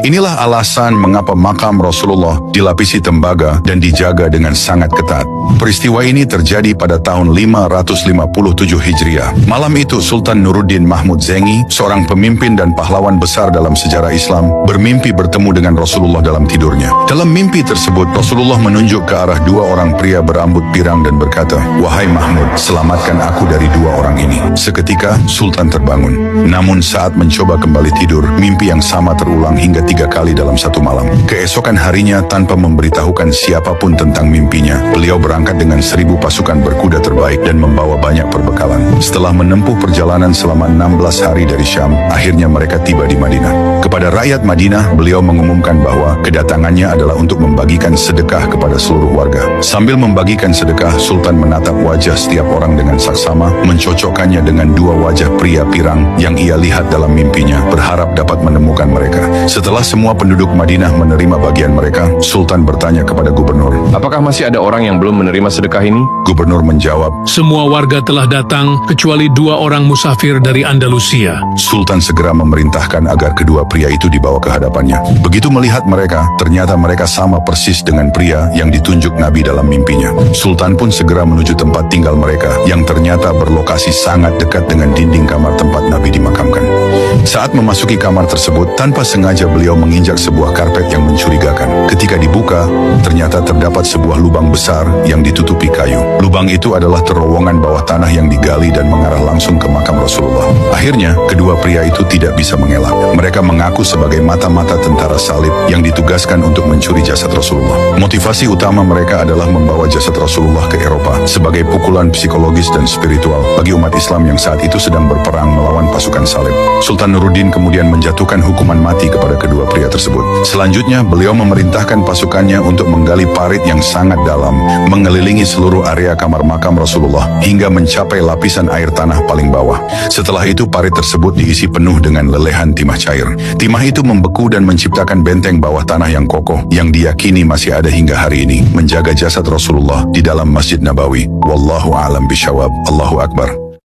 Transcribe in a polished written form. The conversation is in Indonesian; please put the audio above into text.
Inilah alasan mengapa makam Rasulullah dilapisi tembaga dan dijaga dengan sangat ketat. Peristiwa ini terjadi pada tahun 557 Hijriah. Malam itu Sultan Nuruddin Mahmud Zengi, seorang pemimpin dan pahlawan besar dalam sejarah Islam, bermimpi bertemu dengan Rasulullah dalam tidurnya. Dalam mimpi tersebut, Rasulullah menunjuk ke arah dua orang pria berambut pirang dan berkata, "Wahai Mahmud, selamatkan aku dari dua orang ini." Seketika, Sultan terbangun. Namun saat mencoba kembali tidur, mimpi yang sama terulang hingga 3 kali dalam satu malam. Keesokan harinya, tanpa memberitahukan siapapun tentang mimpinya, beliau berangkat dengan 1000 pasukan berkuda terbaik dan membawa banyak perbekalan. Setelah menempuh perjalanan selama 16 hari dari Syam, akhirnya mereka tiba di Madinah. Kepada rakyat Madinah, beliau mengumumkan bahwa kedatangannya adalah untuk membagikan sedekah kepada seluruh warga. Sambil membagikan sedekah, Sultan menatap wajah setiap orang dengan saksama, mencocokkannya dengan dua wajah pria pirang yang ia lihat dalam mimpinya, berharap dapat menemukan mereka. Setelah semua penduduk Madinah menerima bagian mereka, Sultan bertanya kepada gubernur, "Apakah masih ada orang yang belum menerima sedekah ini?" Gubernur menjawab, Semua warga telah datang kecuali 2 orang musafir dari Andalusia. Sultan segera memerintahkan agar kedua pria itu dibawa ke hadapannya. Begitu melihat mereka, ternyata mereka sama persis dengan pria yang ditunjuk Nabi dalam mimpinya. Sultan pun segera menuju tempat tinggal mereka yang ternyata berlokasi sangat dekat dengan dinding kamar tempat Nabi dimakamkan. Saat memasuki kamar tersebut, tanpa sengaja beliau menginjak sebuah karpet yang mencurigakan. Ketika dibuka, ternyata terdapat sebuah lubang besar yang ditutupi kayu. Lubang itu adalah terowongan bawah tanah yang digali dan mengarah langsung ke makam Rasulullah. Akhirnya, kedua pria itu tidak bisa mengelak. Mereka mengaku sebagai mata-mata tentara salib yang ditugaskan untuk mencuri jasad Rasulullah. Motivasi utama mereka adalah membawa jasad Rasulullah ke Eropa sebagai pukulan psikologis dan spiritual bagi umat Islam yang saat itu sedang berperang melawan pasukan salib. Sultan Nuruddin kemudian menjatuhkan hukuman mati kepada kedua pria tersebut. Selanjutnya, beliau memerintahkan pasukannya untuk menggali parit yang sangat dalam, mengelilingi seluruh area kamar makam Rasulullah hingga mencapai lapisan air tanah paling bawah. Setelah itu, parit tersebut diisi penuh dengan lelehan timah cair. Timah itu membeku dan menciptakan benteng bawah tanah yang kokoh yang diyakini masih ada hingga hari ini, menjaga jasad Rasulullah di dalam Masjid Nabawi. Wallahu a'lam bishawab. Allahu Akbar.